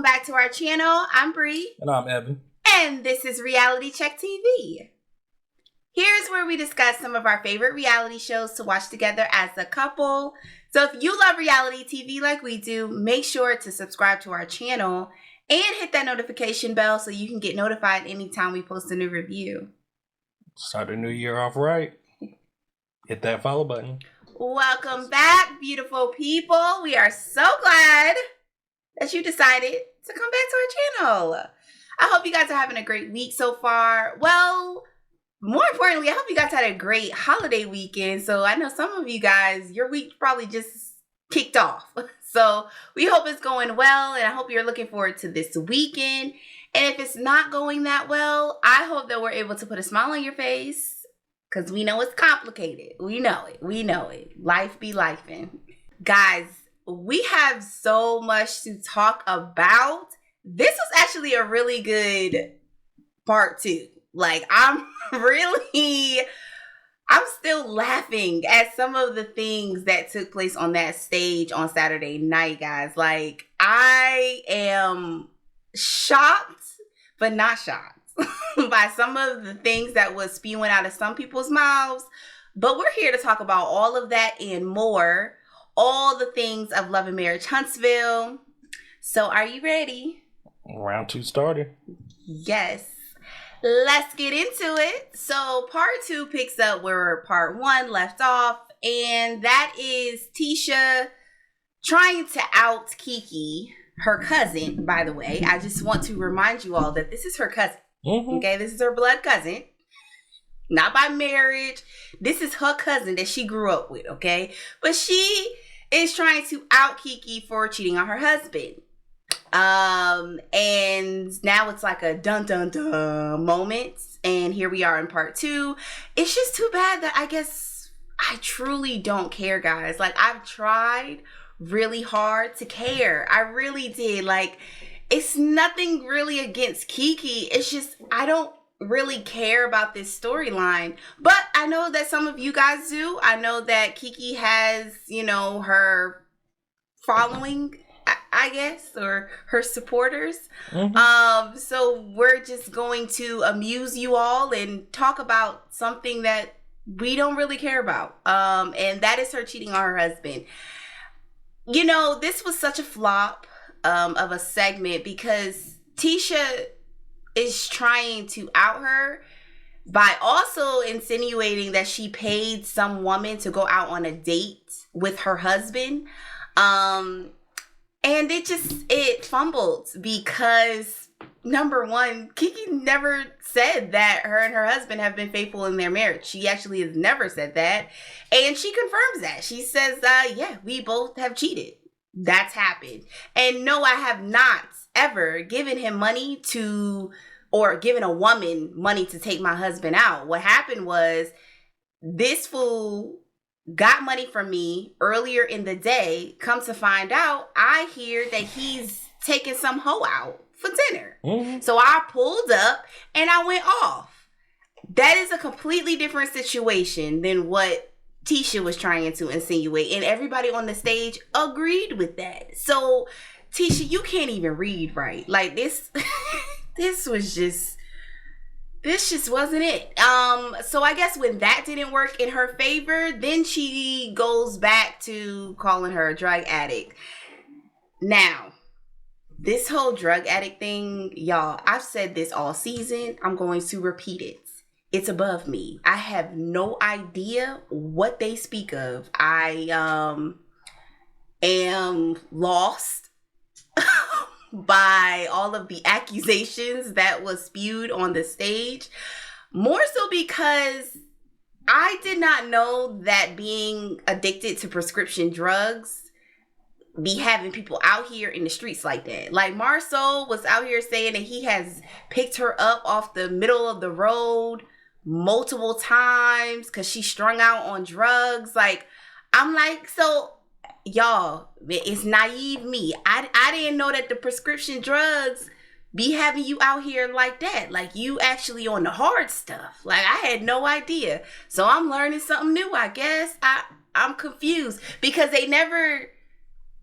welcome back to our channel. I'm Bree. And I'm Evan. And this is Reality Check TV. Here's where we discuss some of our favorite reality shows to watch together as a couple. So if you love reality TV like we do, make sure to subscribe to our channel and hit that notification bell so you can get notified anytime we post a new review. Start the new year off right. Hit that follow button. Welcome back, beautiful people. We are so glad that you decided to come back to our channel. I hope you guys are having a great week so far. Well, more importantly, I hope you guys had a great holiday weekend. So I know some of you guys, your week probably just kicked off. So we hope it's going well, and I hope you're looking forward to this weekend. And if it's not going that well, I hope that we're able to put a smile on your face, because we know it's complicated. We know it. We know it. Life be lifing. Guys, we have so much to talk about. This was actually a really good part 2. Like, I'm still laughing at some of the things that took place on that stage on Saturday night, guys. Like, I am shocked, but not shocked by some of the things that was spewing out of some people's mouths. But we're here to talk about all of that and more. All the things of Love and Marriage Huntsville. So are you ready? Round 2 started. Yes. Let's get into it. So part 2 picks up where part 1 left off. And that is Tisha trying to out Kiki, her cousin, by the way. I just want to remind you all that this is her cousin. Mm-hmm. Okay, this is her blood cousin. Not by marriage. This is her cousin that she grew up with, okay? But she is trying to out Kiki for cheating on her husband. And now it's like a dun dun dun moment. And here we are in part 2. It's just too bad that I guess I truly don't care, guys. Like, I've tried really hard to care. I really did. Like, it's nothing really against Kiki. It's just I don't really care about this storyline. But I know that some of you guys do. I know that Kiki has, you know, her following, I guess, or her supporters. Mm-hmm. So we're just going to amuse you all and talk about something that we don't really care about. And that is her cheating on her husband. You know, this was such a flop of a segment because Tisha is trying to out her by also insinuating that she paid some woman to go out on a date with her husband. And it fumbled because, number one, Kiki never said that her and her husband have been faithful in their marriage. She actually has never said that. And she confirms that. She says, yeah, we both have cheated. That's happened. And no, I have not ever given him money or given a woman money to take my husband out. What happened was this fool got money from me earlier in the day. Come to find out, I hear that he's taking some hoe out for dinner. Mm-hmm. So I pulled up and I went off. That is a completely different situation than what Tisha was trying to insinuate, and everybody on the stage agreed with that. So Tisha, you can't even read right. Like, this this just wasn't it. So I guess when that didn't work in her favor, then she goes back to calling her a drug addict. Now, this whole drug addict thing, y'all, I've said this all season. I'm going to repeat it. It's above me. I have no idea what they speak of. I am lost by all of the accusations that was spewed on the stage. More so because I did not know that being addicted to prescription drugs be having people out here in the streets like that. Like, Marceau was out here saying that he has picked her up off the middle of the road multiple times because she's strung out on drugs. Like, I'm like, so y'all, it's naive me. I didn't know that the prescription drugs be having you out here like that. Like, you actually on the hard stuff. Like, I had no idea. So I'm learning something new, I guess. I'm confused because they never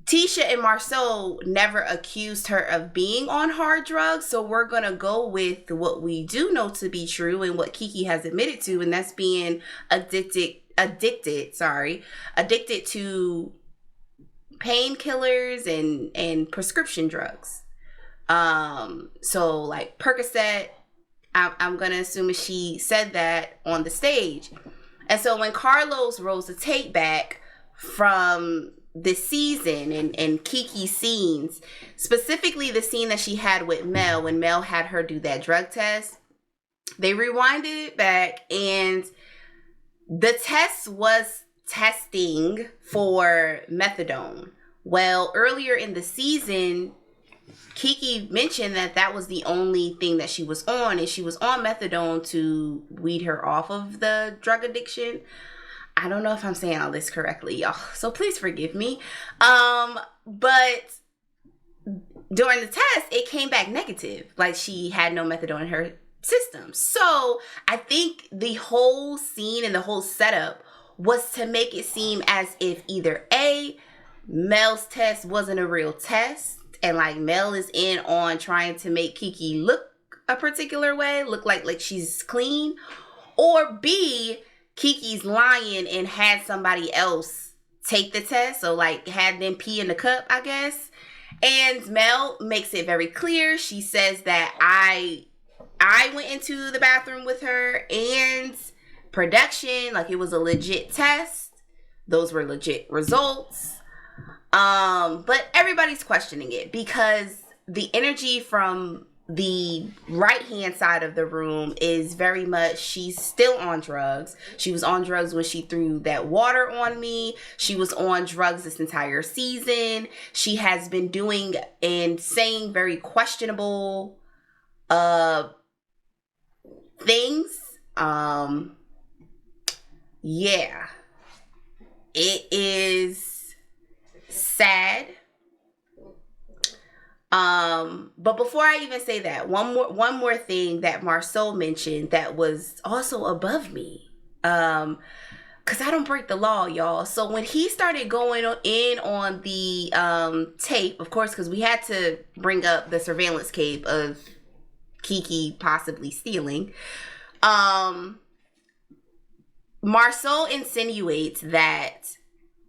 Tisha and Marceau never accused her of being on hard drugs, so we're gonna go with what we do know to be true and what Kiki has admitted to, and that's being addicted to painkillers and prescription drugs. So like Percocet, I'm gonna assume she said that on the stage. And so when Carlos rolls the tape back from this season and Kiki's scenes, specifically the scene that she had with Mel when Mel had her do that drug test, they rewinded it back and the test was testing for methadone. Well, earlier in the season, Kiki mentioned that was the only thing that she was on, and she was on methadone to weed her off of the drug addiction. I don't know if I'm saying all this correctly, y'all, so please forgive me. But during the test, it came back negative. Like she had no methadone in her system. So I think the whole scene and the whole setup was to make it seem as if either A, Mel's test wasn't a real test, and like Mel is in on trying to make Kiki look a particular way, look like she's clean, or B, Kiki's lying and had somebody else take the test, so like had them pee in the cup, I guess. And Mel makes it very clear. She says that I went into the bathroom with her and production, like it was a legit test. Those were legit results. But everybody's questioning it because the energy from the right-hand side of the room is very much, she's still on drugs. She was on drugs when she threw that water on me. She was on drugs this entire season. She has been doing and saying very questionable things. Yeah. It is sad. But before I even say that, one more thing that Marceau mentioned that was also above me. Cause I don't break the law, y'all. So when he started going in on the tape, of course, because we had to bring up the surveillance tape of Kiki possibly stealing. Marceau insinuates that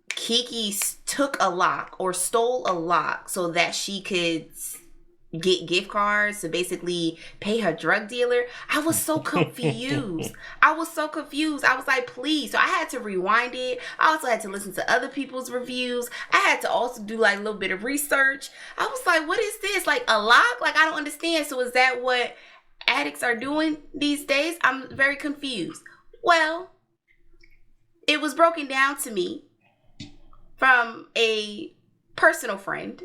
Kiki took a lock or stole a lock so that she could get gift cards to basically pay her drug dealer. I was so confused. I was like, please. So I had to rewind it. I also had to listen to other people's reviews. I had to also do like a little bit of research. I was like, what is this? Like a lock? Like I don't understand. So is that what addicts are doing these days? I'm very confused. Well, it was broken down to me from a personal friend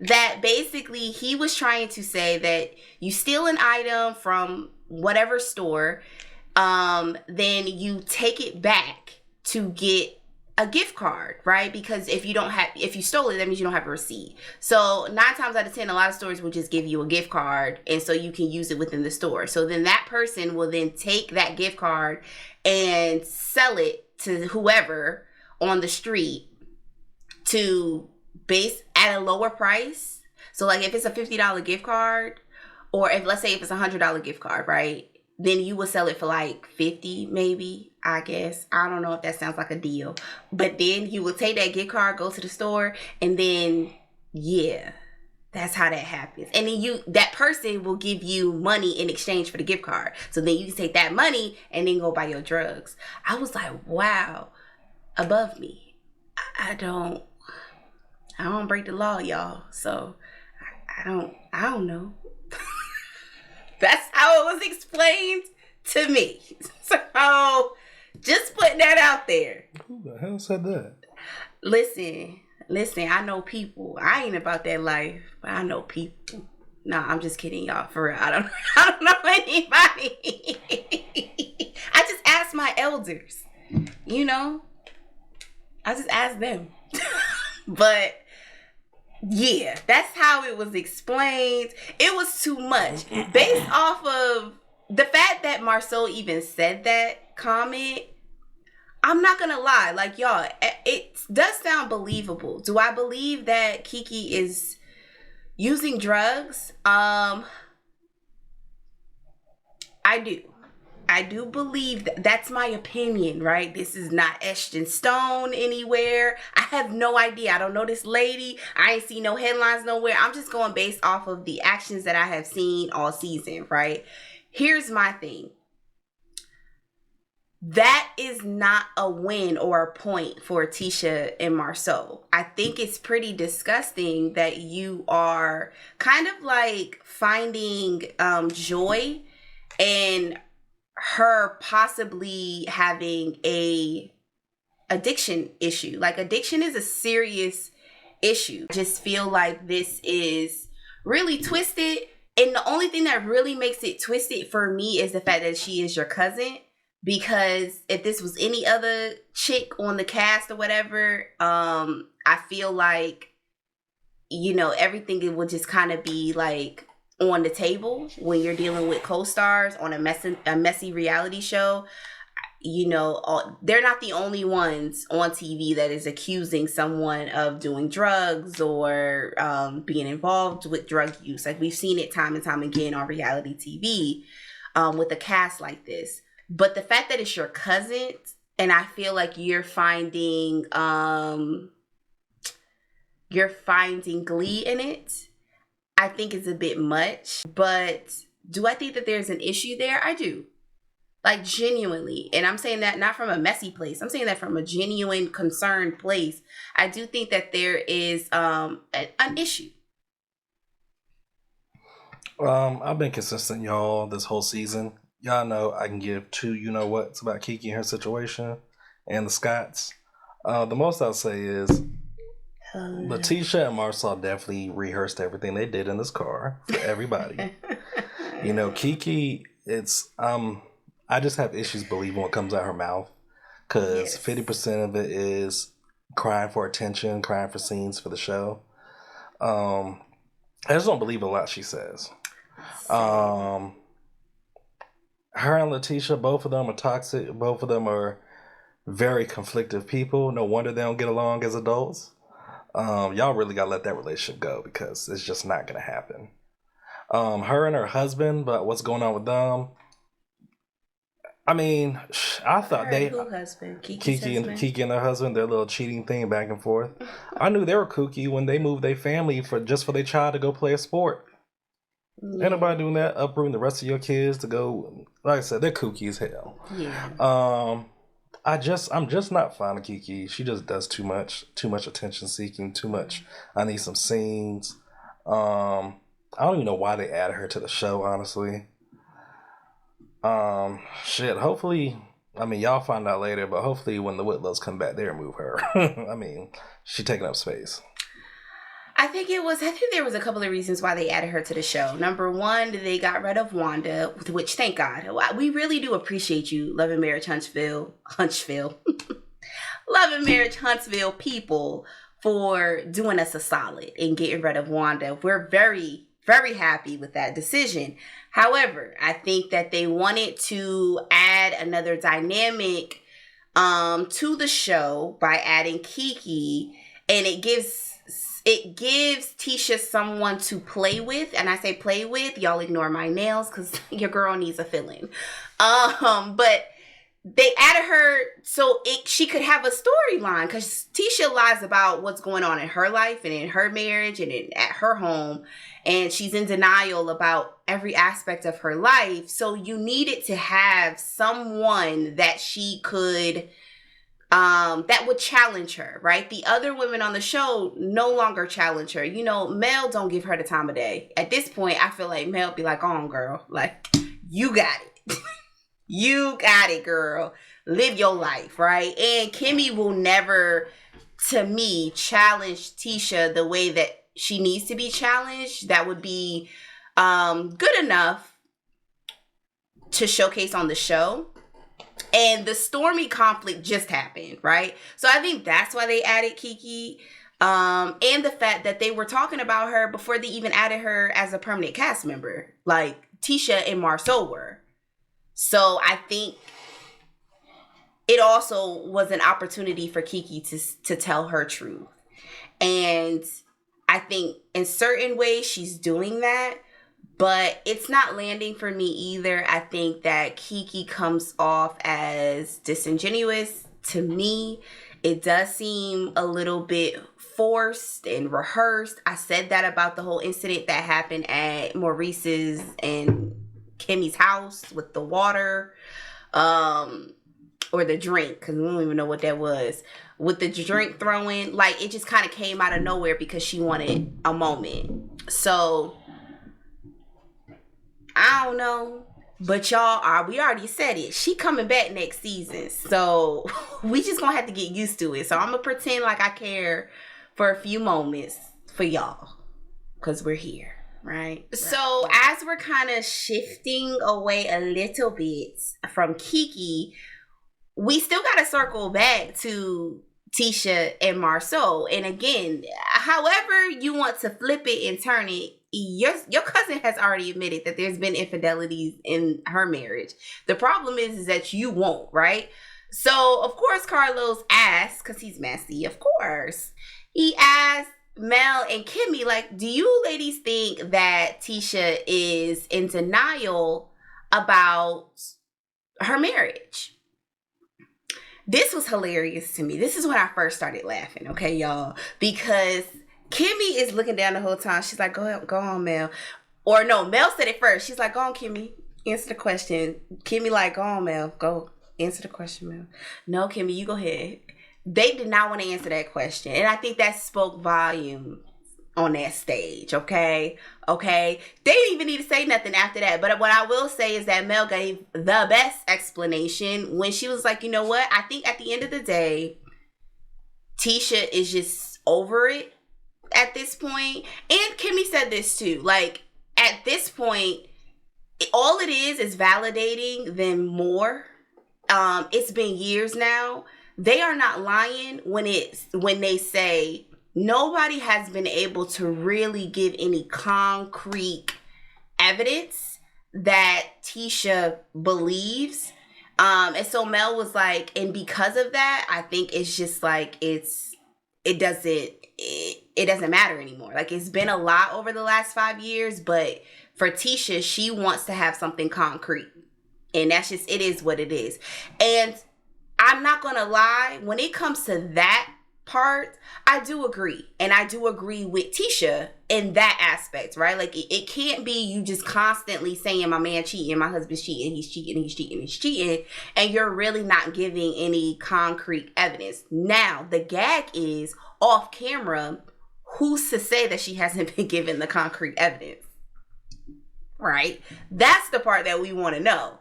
that basically he was trying to say that you steal an item from whatever store, then you take it back to get a gift card, right? Because if you stole it, that means you don't have a receipt. So 9 times out of 10, a lot of stores will just give you a gift card, and so you can use it within the store. So then that person will then take that gift card and sell it to whoever on the street to base at a lower price. So like if it's a $50 gift card, or if let's say if it's a $100 gift card, right? Then you would sell it for like 50 maybe, I guess. I don't know if that sounds like a deal. But then you will take that gift card, go to the store, and then yeah, that's how that happens. And then that person will give you money in exchange for the gift card. So then you can take that money and then go buy your drugs. I was like, wow, above me. I don't break the law, y'all. So I don't know. That's how it was explained to me. So just putting that out there. Who the hell said that? Listen, I know people. I ain't about that life, but I know people. Nah, I'm just kidding, y'all. For real. I don't know anybody. I just asked my elders. You know? I just asked them. But yeah, that's how it was explained. It was too much. Based off of the fact that Marceau even said that comment, I'm not gonna lie, like y'all, it does sound believable. Do I believe that Kiki is using drugs? I do. I do believe that's my opinion, right? This is not etched in stone anywhere. I have no idea. I don't know this lady. I ain't seen no headlines nowhere. I'm just going based off of the actions that I have seen all season, right? Here's my thing. That is not a win or a point for Tisha and Marceau. I think it's pretty disgusting that you are kind of like finding joy in her possibly having a addiction issue. Like, addiction is a serious issue. I just feel like this is really twisted. And the only thing that really makes it twisted for me is the fact that she is your cousin. Because if this was any other chick on the cast or whatever, I feel like, you know, everything it would just kind of be like on the table when you're dealing with co-stars on a messy reality show. You know, they're not the only ones on TV that is accusing someone of doing drugs or being involved with drug use. Like, we've seen it time and time again on reality TV with a cast like this. But the fact that it's your cousin, and I feel like you're finding glee in it, I think is a bit much. But do I think that there's an issue there? I do. Like, genuinely. And I'm saying that not from a messy place. I'm saying that from a genuine, concerned place. I do think that there is an issue. I've been consistent, y'all, this whole season. Y'all know I can give two you-know-whats about Kiki and her situation and the Scotts. The most I'll say is Letitia and Marcel definitely rehearsed everything they did in this car for everybody. You know, Kiki, it's I just have issues believing what comes out her mouth, because 50% of it is crying for attention, crying for scenes for the show. I just don't believe a lot she says. Her and Letitia, both of them are toxic. Both of them are very conflictive people. No wonder they don't get along as adults. Y'all really gotta let that relationship go, because it's just not gonna happen. Her and her husband, but what's going on with them? I mean, I thought husband? Kiki and her husband, their little cheating thing back and forth. I knew they were kooky when they moved their family for their child to go play a sport. Yeah. Ain't nobody doing that, uprooting the rest of your kids to go. Like I said, they're kooky as hell. Yeah. I'm just not fond of Kiki. She just does too much attention seeking, too much. I need some scenes. I don't even know why they added her to the show, honestly. Hopefully, I mean, y'all find out later, but hopefully when the Whitlows come back, they remove her. I mean, she's taking up space. I think there was a couple of reasons why they added her to the show. Number one, they got rid of Wanda, which, thank God. We really do appreciate you, Love and Marriage Huntsville. Love and Marriage Huntsville people, for doing us a solid and getting rid of Wanda. We're very, very happy with that decision. However, I think that they wanted to add another dynamic to the show by adding Kiki, and it gives Tisha someone to play with. And I say play with, y'all ignore my nails because your girl needs a filling. But they added her so she could have a storyline, because Tisha lies about what's going on in her life and in her marriage and at her home. And she's in denial about every aspect of her life. So you needed to have someone that she could... that would challenge her, right? The other women on the show no longer challenge her. You know, Mel don't give her the time of day. At this point, I feel like Mel be like, "On, girl, like, you got it." You got it, girl. Live your life, right? And Kimmy will never, to me, challenge Tisha the way that she needs to be challenged. That would be good enough to showcase on the show. And the Stormy conflict just happened, right? So I think that's why they added Kiki. And the fact that they were talking about her before they even added her as a permanent cast member, like Tisha and Marceau were. So I think it also was an opportunity for Kiki to tell her truth. And I think in certain ways she's doing that, but it's not landing for me either. I think that Kiki comes off as disingenuous to me. It does seem a little bit forced and rehearsed. I said that about the whole incident that happened at Maurice's and Kimmy's house with the water. Or the drink, because we don't even know what that was. With the drink throwing, like, it just kind of came out of nowhere because she wanted a moment. So, I don't know. But we already said it. She coming back next season. So, we just gonna have to get used to it. So, I'm gonna pretend like I care for a few moments for y'all. Because we're here. Right. So as we're kind of shifting away a little bit from Kiki, we still got to circle back to Tisha and Marceau. And again, however you want to flip it and turn it, your cousin has already admitted that there's been infidelities in her marriage. The problem is that you won't, right? So, of course, Carlos asked, because he's messy, of course. He asked Mel and Kimmy, like, do you ladies think that Tisha is in denial about her marriage? This was hilarious to me. This is when I first started laughing, okay, y'all? Because Kimmy is looking down the whole time. She's like, go on, Mel. Or no, Mel said it first. She's like, go on, Kimmy. Answer the question. Kimmy like, go on, Mel. Go. Answer the question, Mel. No, Kimmy, you go ahead. They did not want to answer that question. And I think that spoke volume on that stage, okay? Okay? They didn't even need to say nothing after that. But what I will say is that Mel gave the best explanation when she was like, you know what? I think at the end of the day, Tisha is just over it at this point. And Kimmy said this too. Like, at this point, all it is validating them more. It's been years now. They are not lying when they say nobody has been able to really give any concrete evidence that Tisha believes. And so Mel was like, and because of that, I think it's just like it doesn't matter anymore. Like, it's been a lot over the last 5 years, but for Tisha, she wants to have something concrete. And that's just, it is what it is. And I'm not going to lie, when it comes to that part, I do agree. And I do agree with Tisha in that aspect, right? Like, it can't be you just constantly saying my man cheating, my husband's cheating, he's cheating, he's cheating, he's cheating, and you're really not giving any concrete evidence. Now, the gag is off camera, who's to say that she hasn't been given the concrete evidence? Right? That's the part that we want to know.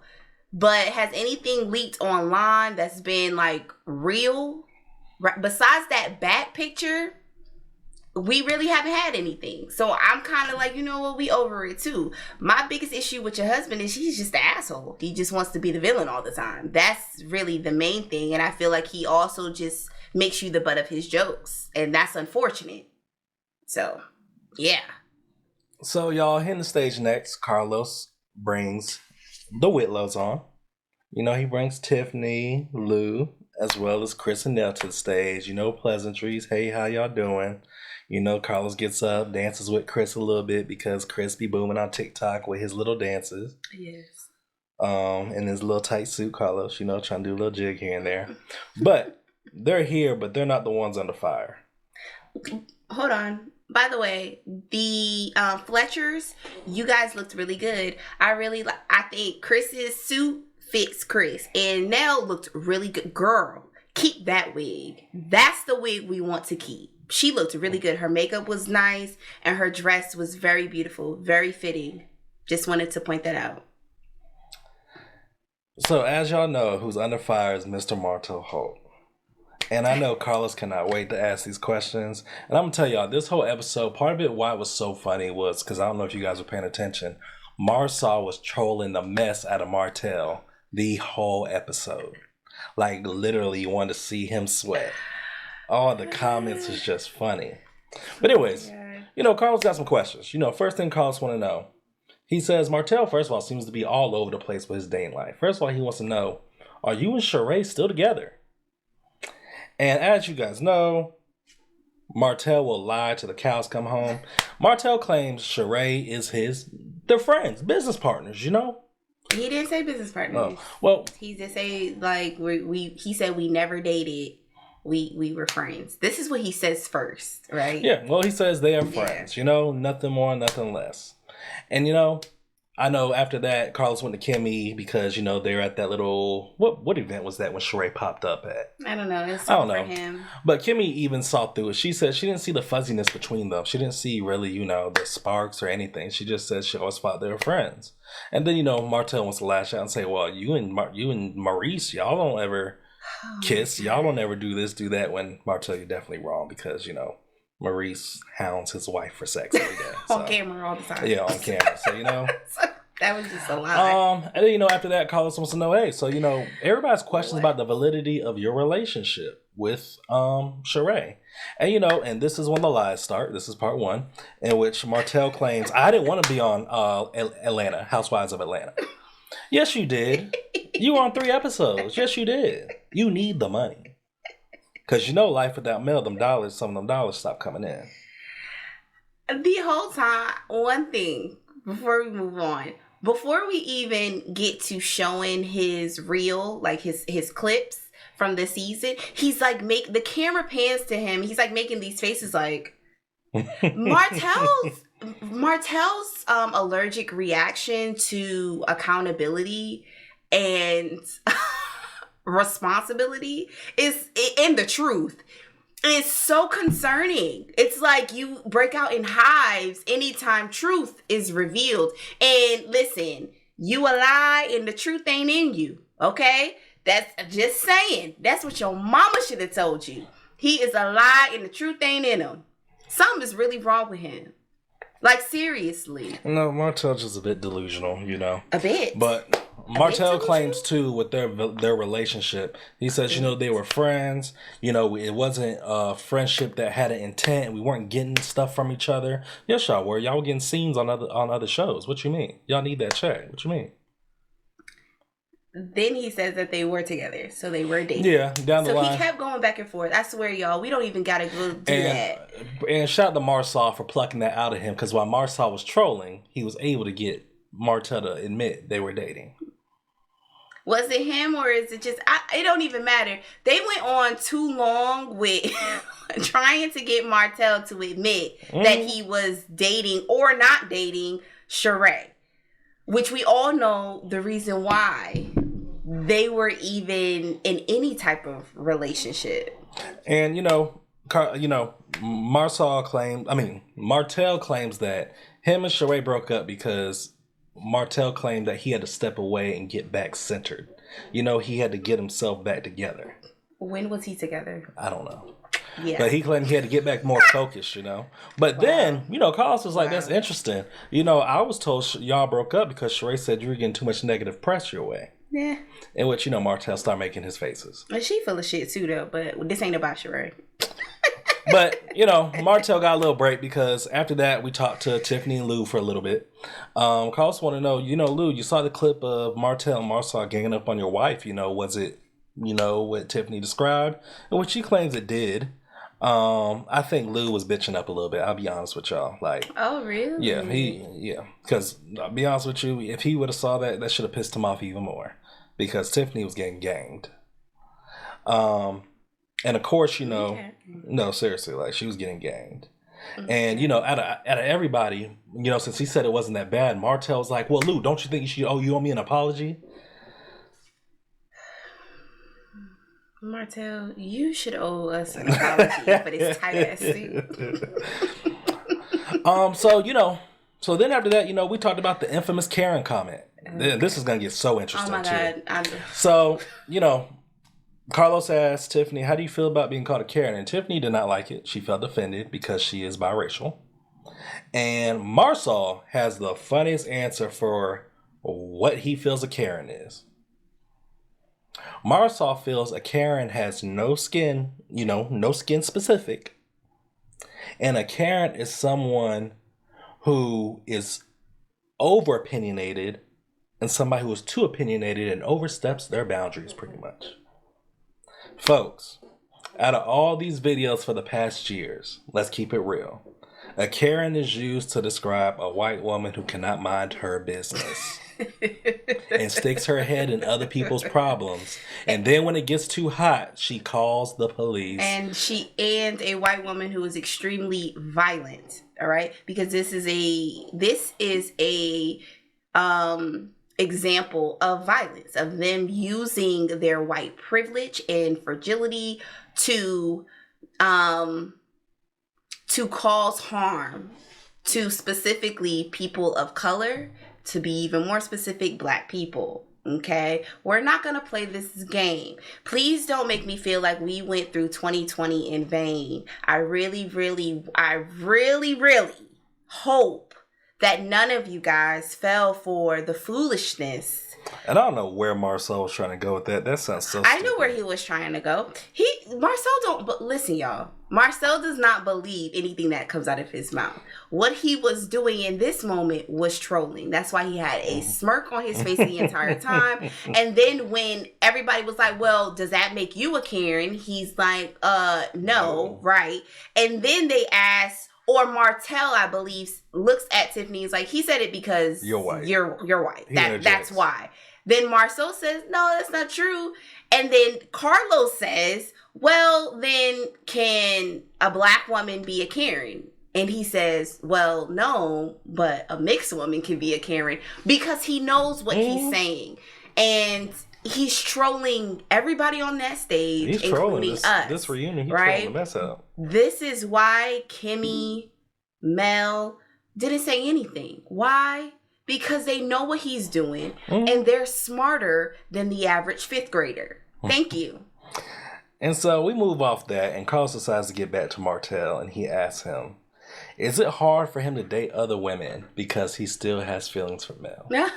But has anything leaked online that's been like real? Right? Besides that back picture, we really haven't had anything. So I'm kind of like, you know what, we over it too. My biggest issue with your husband is he's just an asshole. He just wants to be the villain all the time. That's really the main thing. And I feel like he also just makes you the butt of his jokes. And that's unfortunate. So, yeah. So, y'all, hitting the stage next, Carlos brings the Whitlows on. You know, he brings Tiffany, Lou, as well as Chris and Nell to the stage. You know, pleasantries. Hey, how y'all doing? You know, Carlos gets up, dances with Chris a little bit because Chris be booming on TikTok with his little dances. Yes. In his little tight suit, Carlos, you know, trying to do a little jig here and there. But they're here, but they're not the ones under fire. Hold on. By the way, the Fletchers, you guys looked really good. I think Chris's suit fits Chris. And Nell looked really good. Girl, keep that wig. That's the wig we want to keep. She looked really good. Her makeup was nice. And her dress was very beautiful. Very fitting. Just wanted to point that out. So, as y'all know, who's under fire is Mr. Martel Holt. And I know Carlos cannot wait to ask these questions. And I'm going to tell y'all, this whole episode, part of it why it was so funny was, because I don't know if you guys were paying attention, Marsau was trolling the mess out of Martel the whole episode. Like, literally, you wanted to see him sweat. All the comments was just funny. But anyways, you know, Carlos got some questions. You know, first thing Carlos want to know. He says Martel, first of all, seems to be all over the place with his dating life. First of all, he wants to know, are you and Sheree still together? And as you guys know, Martell will lie till the cows come home. Martell claims Sheree is they're friends, business partners, you know? He didn't say business partners. Oh, well, he just say like he said we never dated. We were friends. This is what he says first, right? Yeah, well, he says they are friends, you know? Nothing more, nothing less. And, you know, I know after that, Carlos went to Kimmy because, you know, they're at that little... What event was that when Sheree popped up at? I don't know. It's I don't know. for him. But Kimmy even saw through it. She said she didn't see the fuzziness between them. She didn't see really, you know, the sparks or anything. She just said she always thought they were friends. And then, you know, Martell wants to lash out and say, well, you and Maurice, y'all don't ever kiss. Y'all don't ever do this, do that. When Martell, you're definitely wrong because, you know, Maurice hounds his wife for sex every day. So. On camera all the time. Yeah, on camera. So, you know. That was just a lie. And then, you know, after that, Carlos wants to know, hey, so, you know, everybody's questions about the validity of your relationship with Sheree. And, you know, and this is when the lies start. This is part one, in which Martell claims, I didn't want to be on Atlanta, Housewives of Atlanta. Yes, you did. You were on 3 episodes. Yes, you did. You need the money. Because, you know, life without mail, some of them dollars stop coming in. The whole time, one thing, before we move on, before we even get to showing his reel, like his clips from the season, he's like, the camera pans to him. He's like making these faces like, Martell's allergic reaction to accountability and responsibility is in the truth. It's so concerning. It's like you break out in hives anytime truth is revealed. And listen, you a lie and the truth ain't in you. Okay? That's just saying. That's what your mama should have told you. He is a lie and the truth ain't in him. Something is really wrong with him. Like, seriously. No, Martell's just a bit delusional, you know. A bit. But Martell claims, too, with their relationship, he says, you know, they were friends. You know, it wasn't a friendship that had an intent. We weren't getting stuff from each other. Yes, y'all were. Y'all were getting scenes on other shows. What you mean? Y'all need that check. What you mean? Then he says that they were together, so they were dating. Yeah, down the line. So he kept going back and forth. I swear, y'all, we don't even gotta go do that. And shout out to Marsau for plucking that out of him, because while Marsau was trolling, he was able to get Martell to admit they were dating. Was it him or is it just... it don't even matter. They went on too long with trying to get Martell to admit that he was dating or not dating Sheree. Which we all know the reason why they were even in any type of relationship. And, Martell claims that him and Sheree broke up because Martell claimed that he had to step away and get back centered. You know, he had to get himself back together. When was he together? I don't know. Yeah. But he claimed he had to get back more focused, you know. But then, Carlos was like, that's interesting. I was told y'all broke up because Sheree said you were getting too much negative press your way. Yeah. In which, Martell started making his faces. And she full of shit too, though. But this ain't about Sheree. But, Martell got a little break because after that, we talked to Tiffany and Lou for a little bit. Carlos want to know, Lou, you saw the clip of Martell and Marsau ganging up on your wife. Was it, what Tiffany described? And what she claims it did. I think Lou was bitching up a little bit. I'll be honest with y'all. Like, oh really? Yeah, because I'll be honest with you, if he would have saw that should have pissed him off even more because Tiffany was getting ganged. And of course, no, seriously, like she was getting ganged. And out of everybody, since he said it wasn't that bad, Martell was like, "Well, Lou, don't you think you owe me an apology?" Martell, you should owe us an apology for this tight ass suit. So then after that, we talked about the infamous Karen comment. This is gonna get so interesting. Oh my God. So, Carlos asked Tiffany, how do you feel about being called a Karen? And Tiffany did not like it. She felt offended because she is biracial. And Marsau has the funniest answer for what he feels a Karen is. Marsau feels a Karen has no skin, no skin specific. And a Karen is someone who is over opinionated and somebody who is too opinionated and oversteps their boundaries, pretty much. Folks, out of all these videos for the past years, let's keep it real. A Karen is used to describe a white woman who cannot mind her business and sticks her head in other people's problems. And then when it gets too hot, she calls the police. And a white woman who is extremely violent. All right, because this is a example of violence, of them using their white privilege and fragility to cause harm to specifically people of color, to be even more specific, Black people. Okay, we're not going to play this game. Please don't make me feel like we went through 2020 in vain. I really hope that none of you guys fell for the foolishness. And I don't know where Marcel was trying to go with that. That sounds so stupid. I know where he was trying to go. But listen, y'all. Marcel does not believe anything that comes out of his mouth. What he was doing in this moment was trolling. That's why he had a smirk on his face the entire time. And then when everybody was like, well, does that make you a Karen? He's like, no, right? And then they asked, or Martell, I believe, looks at Tiffany. He's like, he said it because you're white. You're white. That's why. Then Marcel says, no, that's not true. And then Carlos says, well, then can a Black woman be a Karen? And he says, well, no, but a mixed woman can be a Karen, because he knows what he's saying. And he's trolling everybody on that stage, he's including us. This reunion, he's right? trolling the mess up. This is why Kimmy, Mel didn't say anything. Why? Because they know what he's doing, and they're smarter than the average fifth grader. Thank you. And so we move off that, and Carlos decides to get back to Martell, and he asks him, is it hard for him to date other women because he still has feelings for Mel? Yeah.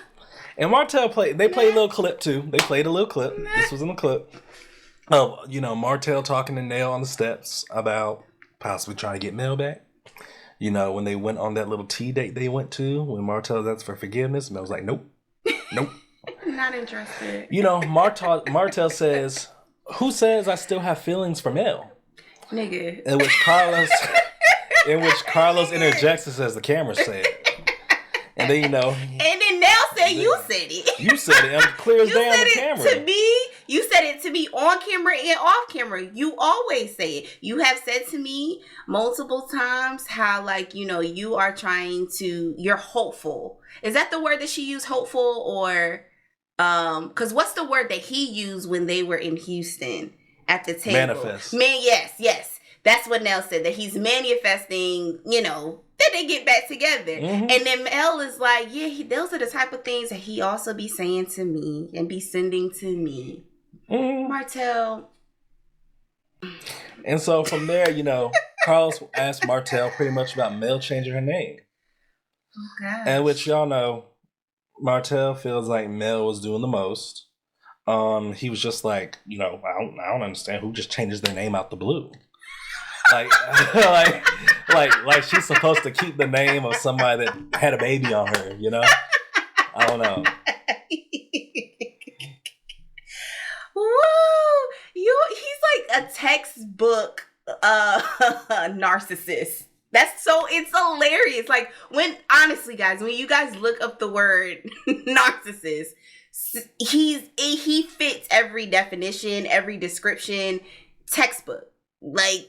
And Martell played a little clip too. They played a little clip. This was in the clip of, Martell talking to Nell on the steps about possibly trying to get Mel back. When they went on that little tea date they went to, when Martell asked for forgiveness, Mel was like, nope. Not interested. Martell says, who says I still have feelings for Mel? Nigga. In which Carlos interjects and says, the camera said. And then, and then Nell said, you said it. You said it. I'm clear as day on the camera. To me, you said it to me on camera and off camera. You always say it. You have said to me multiple times how, you are you're hopeful. Is that the word that she used, hopeful? Or, because what's the word that he used when they were in Houston at the table? Manifest. Yes. That's what Nell said, that he's manifesting, that they get back together. And then Mel is like, yeah, those are the type of things that he also be saying to me and be sending to me. Martell. And so from there, Carlos asked Martell pretty much about Mel changing her name. Oh, gosh. And which y'all know, Martell feels like Mel was doing the most. He was just like, I don't understand who just changes their name out the blue. Like she's supposed to keep the name of somebody that had a baby on her, I don't know. Woo! He's like a textbook narcissist. It's hilarious. Like, honestly, guys, when you guys look up the word narcissist, he fits every definition, every description, textbook.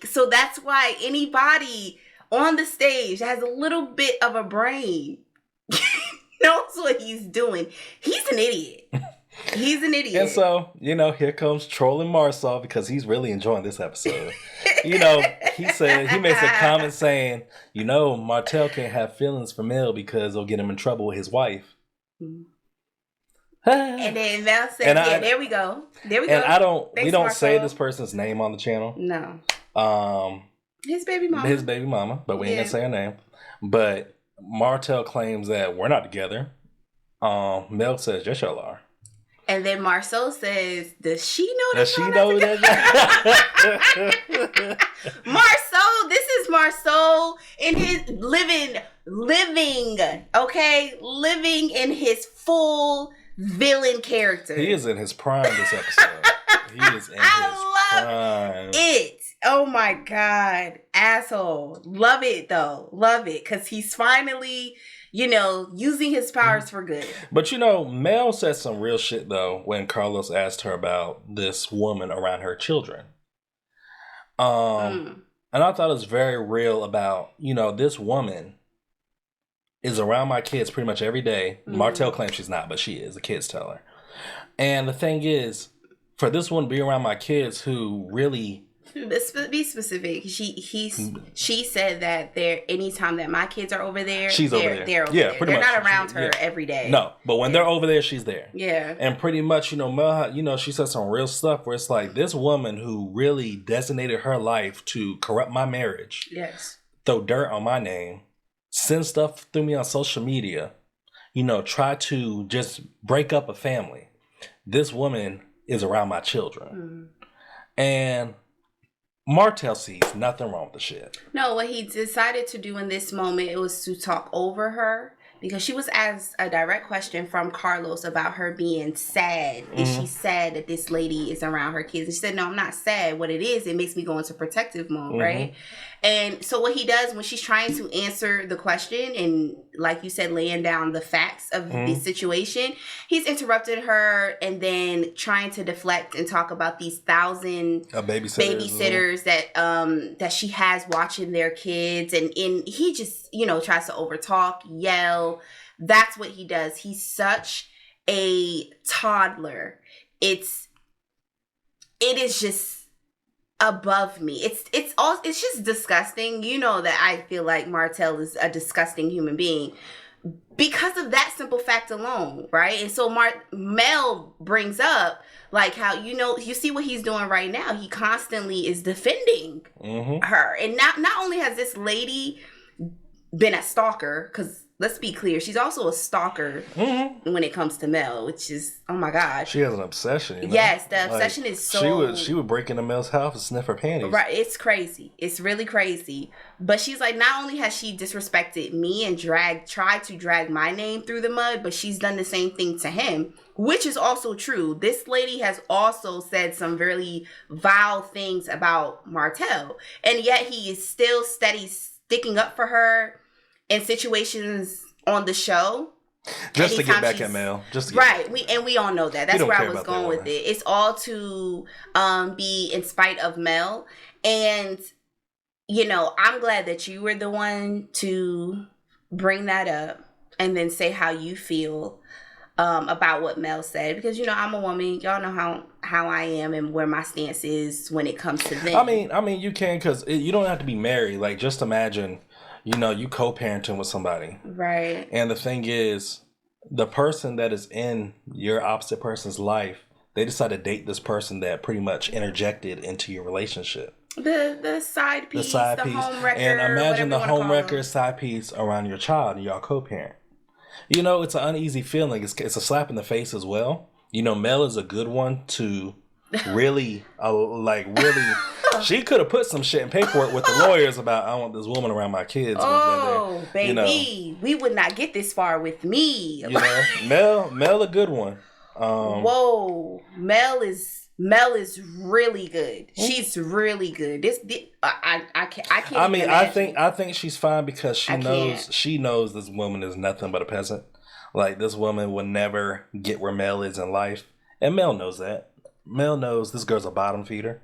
So that's why anybody on the stage that has a little bit of a brain knows what he's doing. He's an idiot. And so, here comes trolling Marcel because he's really enjoying this episode. He makes a comment saying, Martell can't have feelings for Mel because it'll get him in trouble with his wife. And then Mel said, there we go. And we don't say Marcel. this person's name on the channel. No. His baby mama. But we ain't gonna say her name. But Martell claims that we're not together. Mel says, yes, y'all are. And then Marcel says, does she know that? Marcel, this is Marcel in his living in his full villain character. He is in his prime this episode. He is in his prime. It. Oh my God. Asshole. Love it though. Love it. Because he's finally, using his powers for good. But Mel said some real shit though when Carlos asked her about this woman around her children. And I thought it was very real about, this woman is around my kids pretty much every day. Martell claims she's not, but she is. The kids tell her. And the thing is, for this one to be around my kids who really... Be specific. She said that anytime that my kids are over there, she's over there. They're over there. Pretty much. Not around her every day. No, but when they're over there, she's there. Yeah. And pretty much, Mel, she said some real stuff where it's like this woman who really designated her life to corrupt my marriage. Yes. Throw dirt on my name. Send stuff through me on social media. Try to just break up a family. This woman is around my children. And Martell sees nothing wrong with the shit. No, what he decided to do in this moment, it was to talk over her. Because she was asked a direct question from Carlos about her being sad. Is she sad that this lady is around her kids? And she said, no, I'm not sad. What it is, it makes me go into protective mode, right? And so what he does when she's trying to answer the question and, like you said, laying down the facts of the situation, he's interrupted her and then trying to deflect and talk about these 1,000 babysitters that she has watching their kids. And he just, tries to overtalk, yell. That's what he does. He's such a toddler. It is just above me. It's just disgusting. That I feel like Martell is a disgusting human being because of that simple fact alone, right? And so Mel brings up like how you see what he's doing right now. He constantly is defending her, and not only has this lady been a stalker, because let's be clear, she's also a stalker when it comes to Mel, which is, oh my God. She has an obsession. Yes, the obsession is so... She would break into Mel's house and sniff her panties. Right, it's crazy. It's really crazy. But she's like, not only has she disrespected me and tried to drag my name through the mud, but she's done the same thing to him, which is also true. This lady has also said some really vile things about Martell, and yet he is still steady sticking up for her in situations on the show. Just to get back at Mel. We all know that. That's where I was going with it. It's all to be in spite of Mel. And, I'm glad that you were the one to bring that up and then say how you feel about what Mel said. Because, I'm a woman. Y'all know how I am and where my stance is when it comes to them. I mean, you can, because you don't have to be married. Like, just imagine... you co-parenting with somebody. Right. And the thing is, the person that is in your opposite person's life, they decide to date this person that pretty much interjected into your relationship. The side piece, the home wrecker. And imagine the home wrecker side piece around your child and y'all co-parent. It's an uneasy feeling. It's a slap in the face as well. Mel is a good one to really, she could have put some shit in paperwork with the lawyers about, I want this woman around my kids. Oh, baby. We would not get this far with me. Mel a good one. Whoa. Mel is really good. She's really good. I can't. I think she's fine because she knows this woman is nothing but a peasant. Like, this woman would never get where Mel is in life. And Mel knows that. Mel knows this girl's a bottom feeder.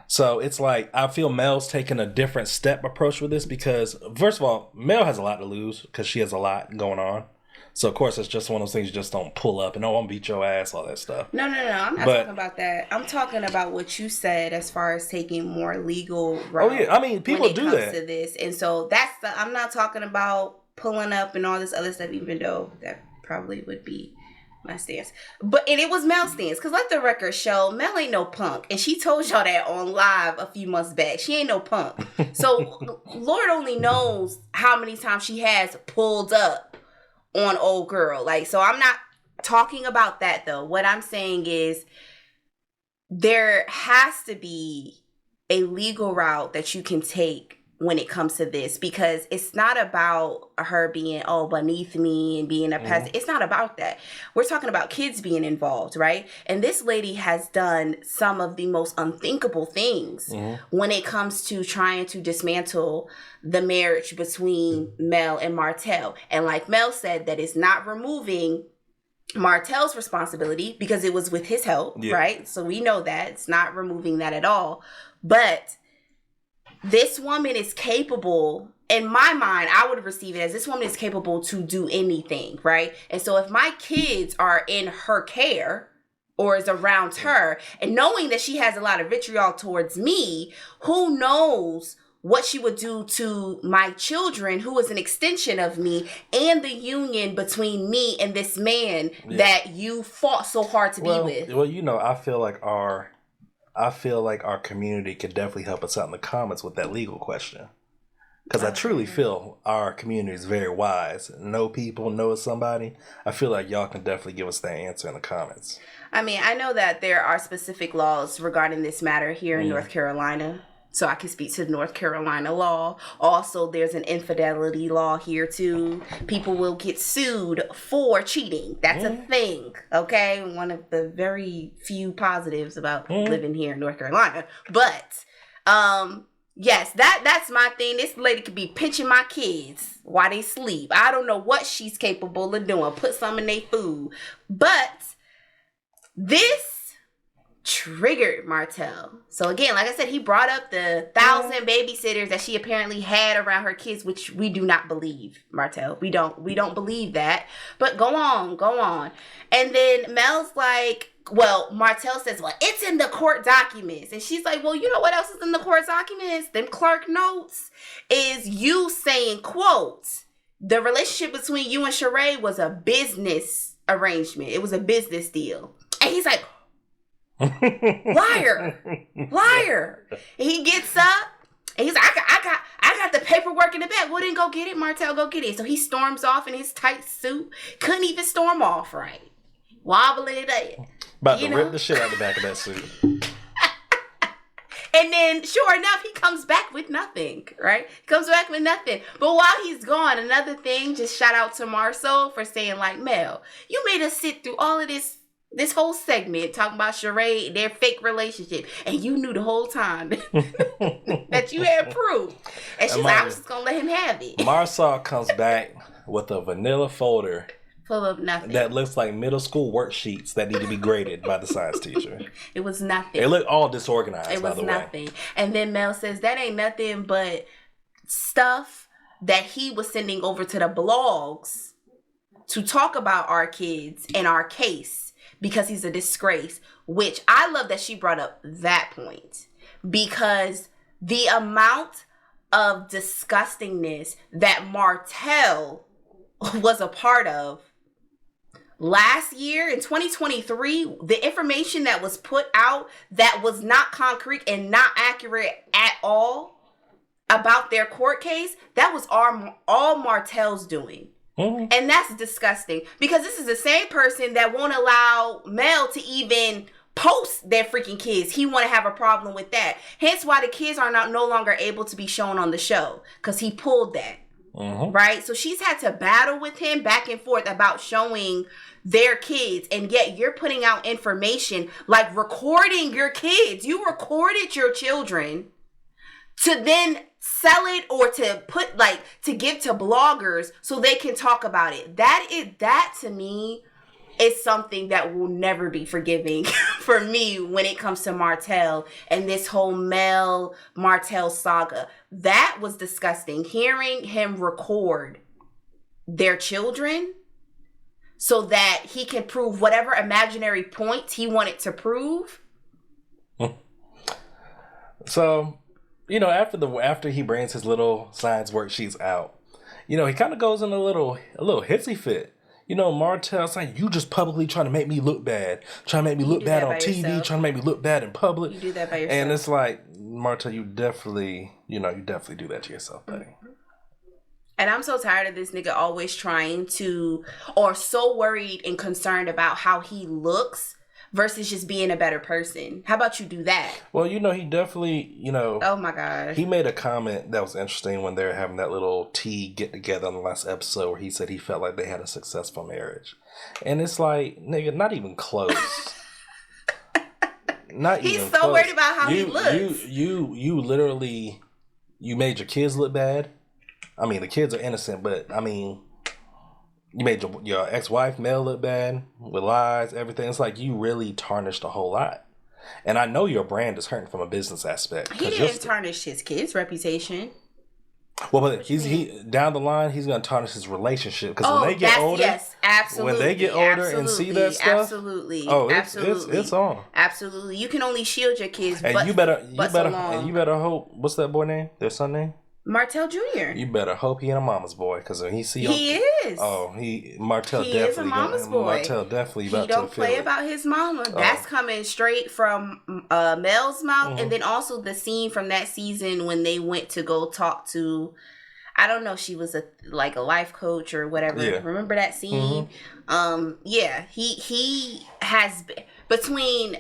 So it's like, I feel Mel's taking a different step approach with this because, first of all, Mel has a lot to lose because she has a lot going on. So, of course, it's just one of those things you just don't pull up and, I'm beat your ass, all that stuff. No. I'm not talking about that. I'm talking about what you said as far as taking more legal route. Oh, yeah. I mean, people do that. To this. And so I'm not talking about pulling up and all this other stuff, even though that probably would be my stance. And it was Mel's stance. Because let the record show, Mel ain't no punk. And she told y'all that on live a few months back. She ain't no punk. So Lord only knows how many times she has pulled up on old girl. So I'm not talking about that though. What I'm saying is there has to be a legal route that you can take when it comes to this, because it's not about her being beneath me and being a peasant. It's not about that. We're talking about kids being involved, right? And this lady has done some of the most unthinkable things when it comes to trying to dismantle the marriage between Mel and Martell. And like Mel said, that is not removing Martell's responsibility because it was with his help, right? So we know that it's not removing that at all. But this woman is capable, in my mind, I would receive it as this woman is capable to do anything, right? And so if my kids are in her care or is around her, and knowing that she has a lot of vitriol towards me, who knows what she would do to my children, who is an extension of me, and the union between me and this man that you fought so hard to be with. Well, you know, I feel like our community could definitely help us out in the comments with that legal question. Because I truly feel our community is very wise. Know people, know somebody. I feel like y'all can definitely give us that answer in the comments. I mean, I know that there are specific laws regarding this matter here in North Carolina. So I can speak to the North Carolina law. Also, there's an infidelity law here too. People will get sued for cheating. That's a thing, okay? One of the very few positives about living here in North Carolina. But, yes, that's my thing. This lady could be pinching my kids while they sleep. I don't know what she's capable of doing. Put some in their food. But this triggered Martell. So again, like I said, he brought up the 1,000 babysitters that she apparently had around her kids, which we do not believe, Martell. We don't believe that. But go on. And then Mel's like, well, Martell says, well, it's in the court documents. And she's like, well, you know what else is in the court documents? Them clerk notes is you saying, quote, the relationship between you and Sheree was a business arrangement. It was a business deal. And he's like, liar. And he gets up and he's like, I got the paperwork in the back. Well, then go get it, Martell, go get it. So he storms off in his tight suit. Couldn't even storm off right. Wobbling it up. About to rip the shit out the back of that suit. And then, sure enough, he comes back with nothing, right? But while he's gone, another thing, just shout out to Marceau for saying, like, Mel, you made us sit through all of this whole segment talking about Sheree and their fake relationship, and you knew the whole time that you had proof. And she's like, I'm just gonna let him have it. Marceau comes back with a vanilla folder full of nothing that looks like middle school worksheets that need to be graded by the science teacher. It was nothing. It looked all disorganized. It was nothing. And then Mel says that ain't nothing but stuff that he was sending over to the blogs to talk about our kids and our case, because he's a disgrace, which I love that she brought up that point, because the amount of disgustingness that Martell was a part of last year in 2023, the information that was put out that was not concrete and not accurate at all about their court case, that was all Martell's doing. And that's disgusting, because this is the same person that won't allow Mel to even post their freaking kids. He want to have a problem with that. Hence why the kids are no longer able to be shown on the show, because he pulled that. Right? So she's had to battle with him back and forth about showing their kids, and yet you're putting out information like recording your kids. You recorded your children to then sell it or to put, like, to give to bloggers so they can talk about it. That to me is something that will never be forgiving for me when it comes to Martell and this whole Mel Martell saga. That was disgusting. Hearing him record their children so that he can prove whatever imaginary point he wanted to prove. So, you know, after he brings his little science worksheets out, you know, he kind of goes in a little hissy fit. You know, Martell's like, you just publicly trying to make me look bad. Trying to make me look bad on TV. Yourself. Trying to make me look bad in public. You do that by yourself. And it's like, Martell, you definitely do that to yourself, buddy. And I'm so tired of this nigga always trying to, or so worried and concerned about how he looks versus just being a better person. How about you do that? Well, he definitely, Oh my gosh. he made a comment that was interesting when they were having that little tea get together on the last episode where he said he felt like they had a successful marriage. And it's like, nigga, not even close. He's so close. Worried about how he looks. You literally, you made your kids look bad. I mean, the kids are innocent, but I mean, you made your ex-wife Mel look bad with lies, everything. It's like you really tarnished a whole lot. And I know your brand is hurting from a business aspect. He didn't tarnish his kids' reputation. Well, but he down the line, he's going to tarnish his relationship because when they get older, yes, absolutely, when they get older and see that stuff, absolutely, it's on. Absolutely, you can only shield your kids. And but, you better hope. What's that boy name? Their son name? Martell Jr. You better hope he ain't a mama's boy because when he see him, he is. Oh, Martell he definitely is a mama's boy. Martell definitely about he don't to play about his mama. That's coming straight from Mel's mouth, and then also the scene from that season when they went to go talk to. I don't know. She was a life coach or whatever. Yeah. Remember that scene? Yeah. He has between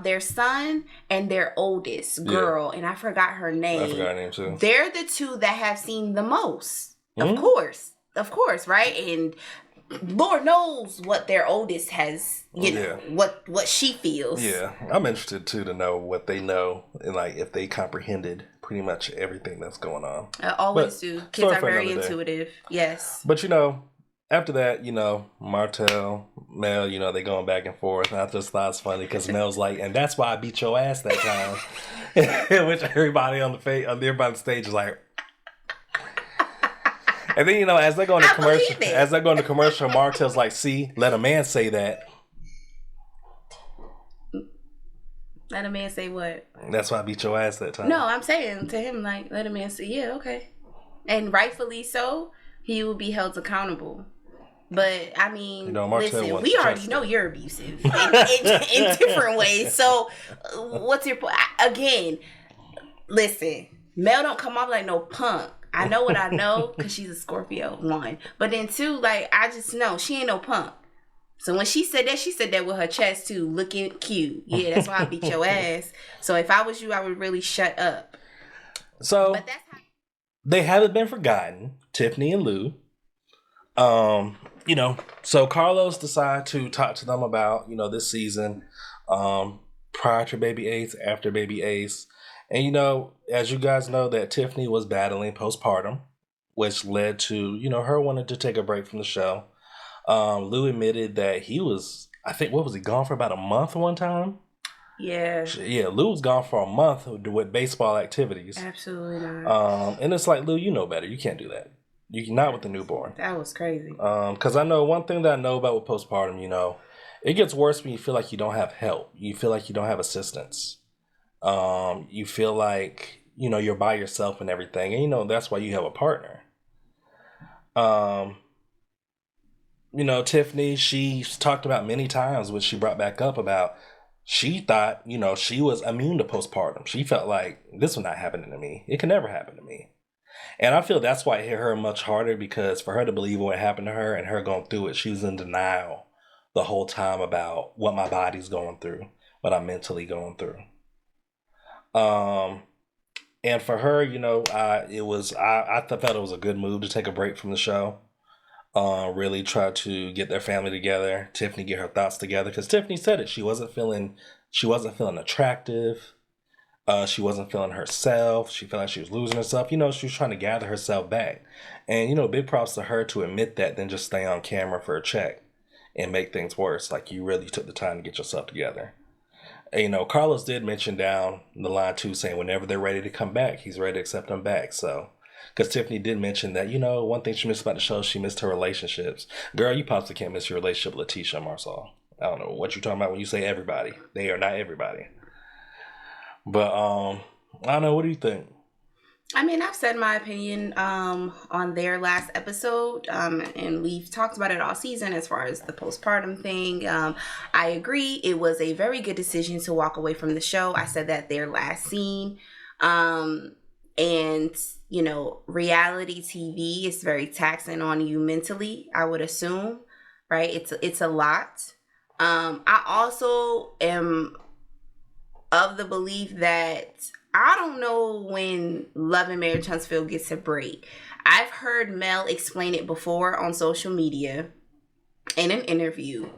their son and their oldest girl, and I forgot her name. I forgot her name too. They're the two that have seen the most. Of course, right? And Lord knows what their oldest has. What she feels. Yeah, I'm interested too to know what they know and if they comprehended pretty much everything that's going on. I always do. Kids are very intuitive. Yes. But after that, Martell, Mel, they going back and forth. And I just thought it's funny because Mel's like, and that's why I beat your ass that time. Which everybody on the stage is like. And then, as they go into commercial, Martell's like, see, let a man say that. Let a man say what? That's why I beat your ass that time. No, I'm saying to him, let a man say, yeah, okay. And rightfully so, he will be held accountable. But, I mean, listen, we already know you're abusive in different ways. So, what's your point? Again, listen, Mel don't come off like no punk. I know what I know because she's a Scorpio, 1. But then 2, I just know she ain't no punk. So when she said that with her chest too, looking cute. Yeah, that's why I beat your ass. So if I was you, I would really shut up. So but that's how they haven't been forgotten, Tiffany and Lou. So Carlos decided to talk to them about, this season, prior to Baby Ace, after Baby Ace. And, as you guys know, that Tiffany was battling postpartum, which led to, her wanting to take a break from the show. Lou admitted that he was, I think, what was he, gone for about a month one time? Yeah. Yeah, Lou was gone for a month with baseball activities. Absolutely not. And it's like, Lou, you know better. You can't do that. You not with the newborn. That was crazy. Because I know one thing that I know about with postpartum, it gets worse when you feel like you don't have help. You feel like you don't have assistance. You feel like, you're by yourself and everything. And, that's why you have a partner. Tiffany, she's talked about many times, which she brought back up about, she thought, she was immune to postpartum. She felt like this was not happening to me. It can never happen to me. And I feel that's why it hit her much harder, because for her to believe what happened to her and her going through it, she was in denial the whole time about what my body's going through, what I'm mentally going through. And for her, I felt it was a good move to take a break from the show. Really try to get their family together. Tiffany get her thoughts together, because Tiffany said it. She wasn't feeling attractive. She wasn't feeling herself. She felt like she was losing herself. She was trying to gather herself back. And big props to her to admit that, then just stay on camera for a check and make things worse. Like, you really took the time to get yourself together. And, Carlos did mention down the line too, saying whenever they're ready to come back, he's ready to accept them back. So. Because Tiffany did mention that, one thing she missed about the show, she missed her relationships. Girl, you possibly can't miss your relationship with Letitia and Marsal. I don't know what you're talking about when you say everybody. They are not everybody. But, I don't know. What do you think? I mean, I've said my opinion on their last episode, and we've talked about it all season as far as the postpartum thing. I agree. It was a very good decision to walk away from the show. I said that their last scene. And, reality TV is very taxing on you mentally, I would assume, right? It's a lot. I also am of the belief that I don't know when Love and Marriage Huntsville gets a break. I've heard Mel explain it before on social media in an interview,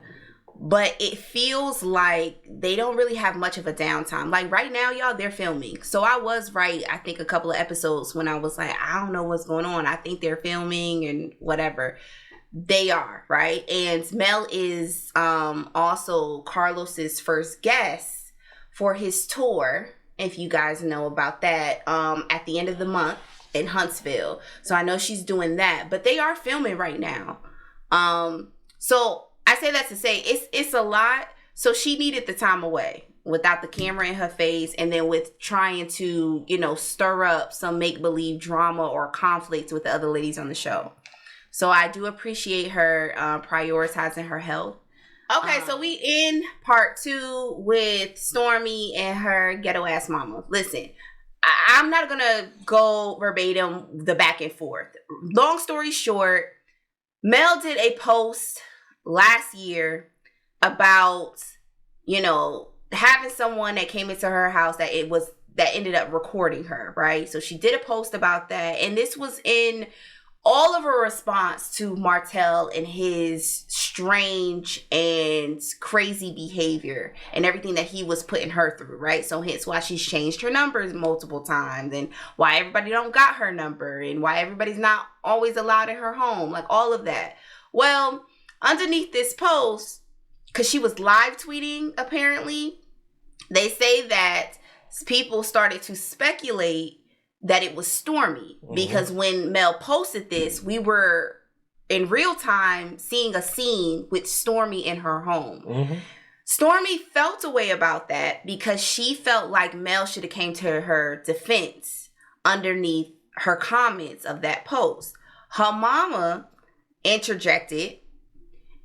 but it feels like they don't really have much of a downtime. Like right now, y'all, they're filming. So I was right, I think, a couple of episodes when I was like, I don't know what's going on. I think they're filming and whatever. They are, right? And Mel is also Carlos's first guest for his tour, if you guys know about that, at the end of the month in Huntsville. So I know she's doing that, but they are filming right now. So I say that to say it's a lot. So she needed the time away without the camera in her face, and then with trying to, stir up some make-believe drama or conflict with the other ladies on the show. So I do appreciate her prioritizing her health. Okay, so we in part 2 with Stormy and her ghetto ass mama. Listen, I'm not gonna go verbatim the back and forth. Long story short, Mel did a post last year about, having someone that came into her house that ended up recording her, right? So she did a post about that, and this was in all of a response to Martell and his strange and crazy behavior and everything that he was putting her through, right? So hence why she's changed her numbers multiple times, and why everybody don't got her number, and why everybody's not always allowed in her home, like all of that. Well, underneath this post, because she was live tweeting, apparently, they say that people started to speculate that it was Stormy, because when Mel posted this, we were in real time seeing a scene with Stormy in her home. Stormy felt a way about that because she felt like Mel should have came to her defense underneath her comments of that post. Her mama interjected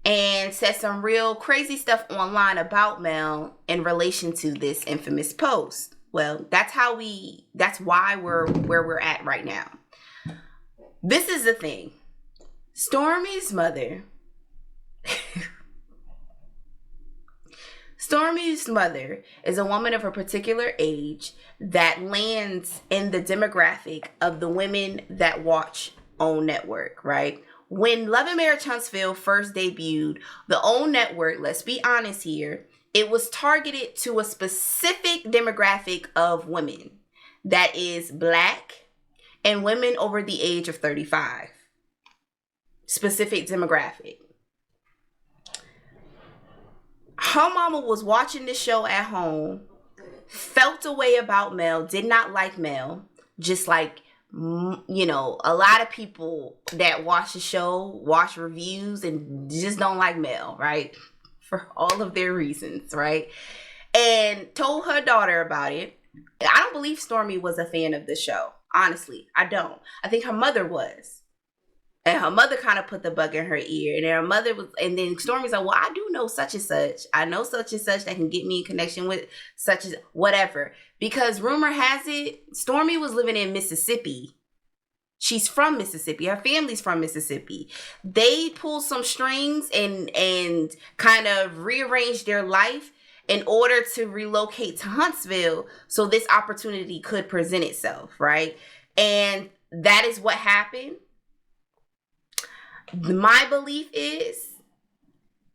and said some real crazy stuff online about Mel in relation to this infamous post. Well, that's why we're where we're at right now. This is the thing. Stormy's mother is a woman of a particular age that lands in the demographic of the women that watch OWN Network, right? When Love and Marriage Huntsville first debuted, the OWN Network, let's be honest here, it was targeted to a specific demographic of women that is Black and women over the age of 35. Specific demographic. Her mama was watching this show at home, felt a way about Mel, did not like Mel, just like, a lot of people that watch the show, watch reviews, and just don't like Mel, right? For all of their reasons, right? And told her daughter about it. I don't believe Stormy was a fan of the show. Honestly, I don't. I think her mother was. And her mother kind of put the bug in her ear. And her mother was, and then Stormy's like, well, I do know such and such. I know such and such that can get me in connection with such as whatever. Because rumor has it, Stormy was living in Mississippi. She's from Mississippi. Her family's from Mississippi. They pulled some strings and kind of rearranged their life in order to relocate to Huntsville so this opportunity could present itself, right? And that is what happened. My belief is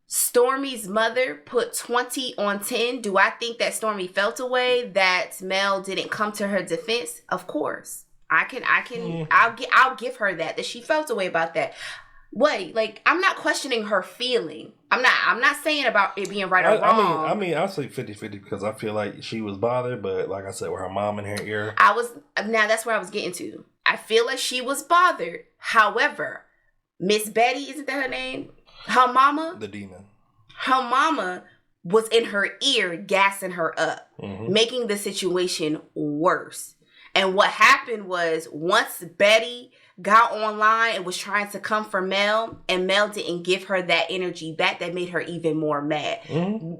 Stormy's mother put 20 on 10. Do I think that Stormy felt a way that Mel didn't come to her defense? Of course. I'll give her that she felt a way about that. Wait, like, I'm not questioning her feeling. I'm not saying about it being right or wrong. I mean, I'll say 50-50 because I feel like she was bothered, but like I said, with her mom in her ear. Now that's where I was getting to. I feel like she was bothered. However, Miss Betty, isn't that her name? Her mama? The demon. Her mama was in her ear, gassing her up, making the situation worse. And what happened was, once Betty got online and was trying to come for Mel, and Mel didn't give her that energy back, that made her even more mad.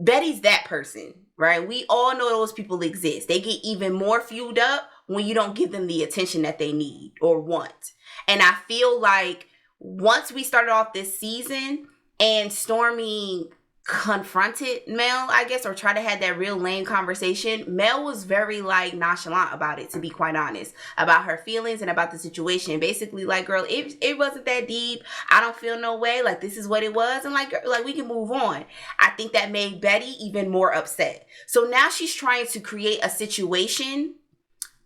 Betty's that person, right? We all know those people exist. They get even more fueled up when you don't give them the attention that they need or want. And I feel like once we started off this season and Stormy confronted Mel, I guess, or try to have that real lame conversation, Mel was very like nonchalant about it, to be quite honest, about her feelings and about the situation. Basically, like, girl, it wasn't that deep. I don't feel no way. Like, this is what it was, and like we can move on. I think that made Betty even more upset. So now she's trying to create a situation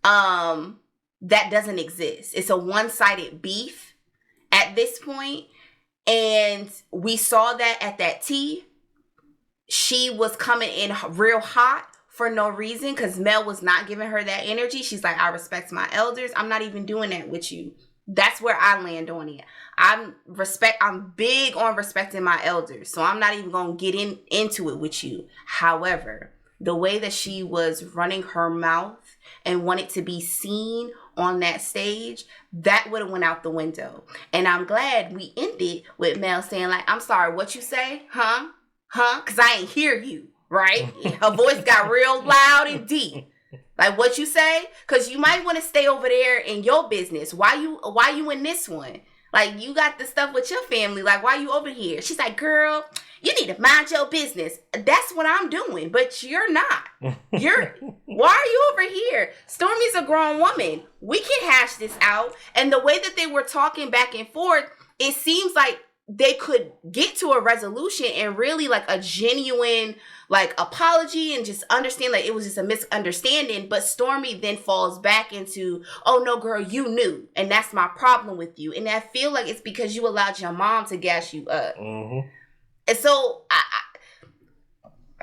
that doesn't exist. It's a one-sided beef at this point, and we saw that at that tea. She was coming in real hot for no reason because Mel was not giving her that energy. She's like, I respect my elders. I'm not even doing that with you. That's where I land on it. I'm big on respecting my elders. So I'm not even going to get into it with you. However, the way that she was running her mouth and wanted to be seen on that stage, that would have went out the window. And I'm glad we ended with Mel saying like, I'm sorry, what you say? Huh? Because I ain't hear you, right? Her voice got real loud and deep. Like, what you say? Because you might want to stay over there in your business. Why you in this one? Like, you got the stuff with your family. Like, why you over here? She's like, girl, you need to mind your business. That's what I'm doing, but you're not. Why are you over here? Stormy's a grown woman. We can hash this out. And the way that they were talking back and forth, it seems like they could get to a resolution and really like a genuine like apology and just understand like it was just a misunderstanding. But Stormy then falls back into, oh no, girl, you knew. And that's my problem with you. And I feel like it's because you allowed your mom to gas you up. Mm-hmm. And so,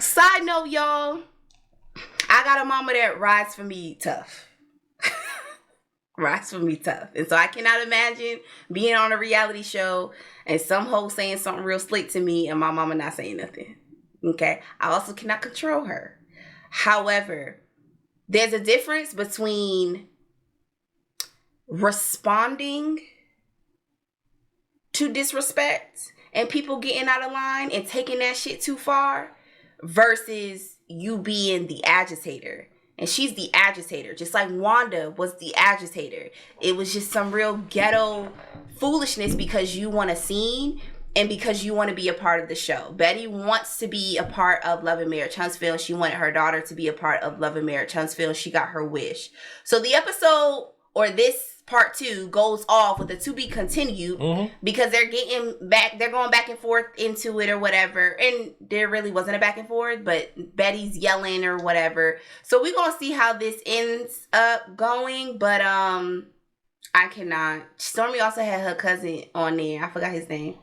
side note, y'all, I got a mama that rides for me tough. Rides for me tough. And so I cannot imagine being on a reality show and some hoe saying something real slick to me and my mama not saying nothing. Okay? I also cannot control her. However, there's a difference between responding to disrespect and people getting out of line and taking that shit too far versus you being the agitator. And she's the agitator, just like Wanda was the agitator. It was just some real ghetto foolishness because you want a scene and because you want to be a part of the show. Betty wants to be a part of Love and Marriage Huntsville. She wanted her daughter to be a part of Love and Marriage Huntsville. She got her wish. So the episode, or this part 2, goes off with a to be continued because they're going back and forth into it or whatever. And there really wasn't a back and forth, but Betty's yelling or whatever. So we're going to see how this ends up going. But I cannot. Stormy also had her cousin on there. I forgot his name.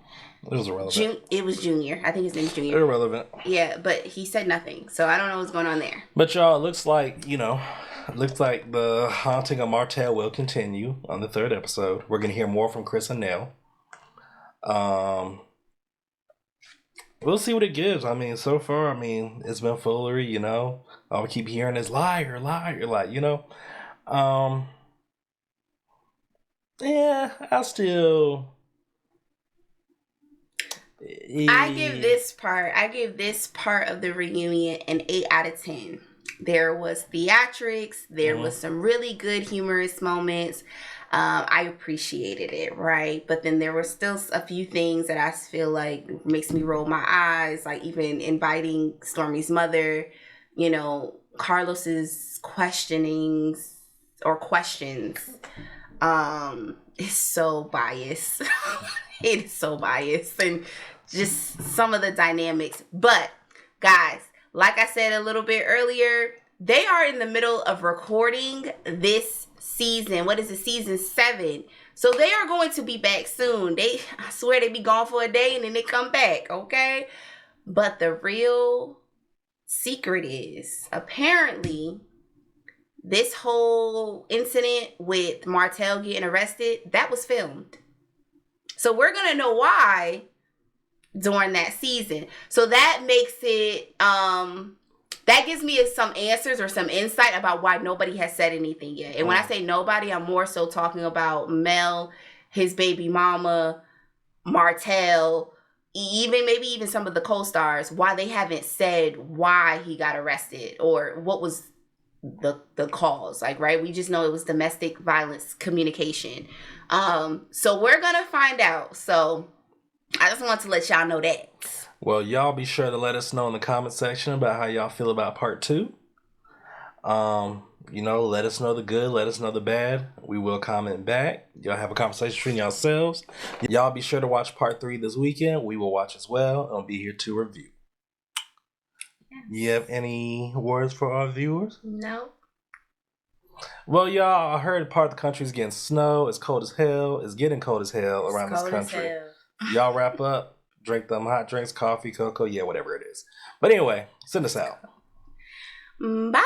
It was irrelevant. It was Junior. I think his name's Junior. Irrelevant. Yeah, but he said nothing. So I don't know what's going on there. But y'all, it looks like, looks like the haunting of Martell will continue on the 3rd episode. We're going to hear more from Chris and Nell. We'll see what it gives. I mean, so far, it's been foolery, All we keep hearing is liar, like, yeah, I still... I give this part of the reunion an 8 out of 10. There was theatrics. There was some really good humorous moments. I appreciated it, right? But then there were still a few things that I feel like makes me roll my eyes, like even inviting Stormy's mother, Carlos's questions is so biased. It is so biased, and just some of the dynamics. But guys, like I said a little bit earlier, they are in the middle of recording this season. What is it? Season 7. So they are going to be back soon. I swear they be gone for a day and then they come back, okay? But the real secret is, apparently, this whole incident with Martell getting arrested, that was filmed. So we're going to know why during that season. So that makes it, that gives me some answers or some insight about why nobody has said anything yet. And when I say nobody, I'm more so talking about Mel, his baby mama, Martell, maybe even some of the co-stars, why they haven't said why he got arrested or what was the cause, like, right? We just know it was domestic violence communication. So we're gonna find out. So I just want to let y'all know that. Well, y'all be sure to let us know in the comment section about how y'all feel about part 2. Let us know the good, let us know the bad. We will comment back. Y'all have a conversation between yourselves. Y'all be sure to watch part 3 this weekend. We will watch as well, and we'll be here to review. Yes. You have any words for our viewers? No. Well, y'all, I heard part of the country is getting snow. It's cold as hell. It's getting cold as hell around this country. Y'all wrap up, drink them hot drinks, coffee, cocoa, whatever it is. But anyway, send us out. Bye.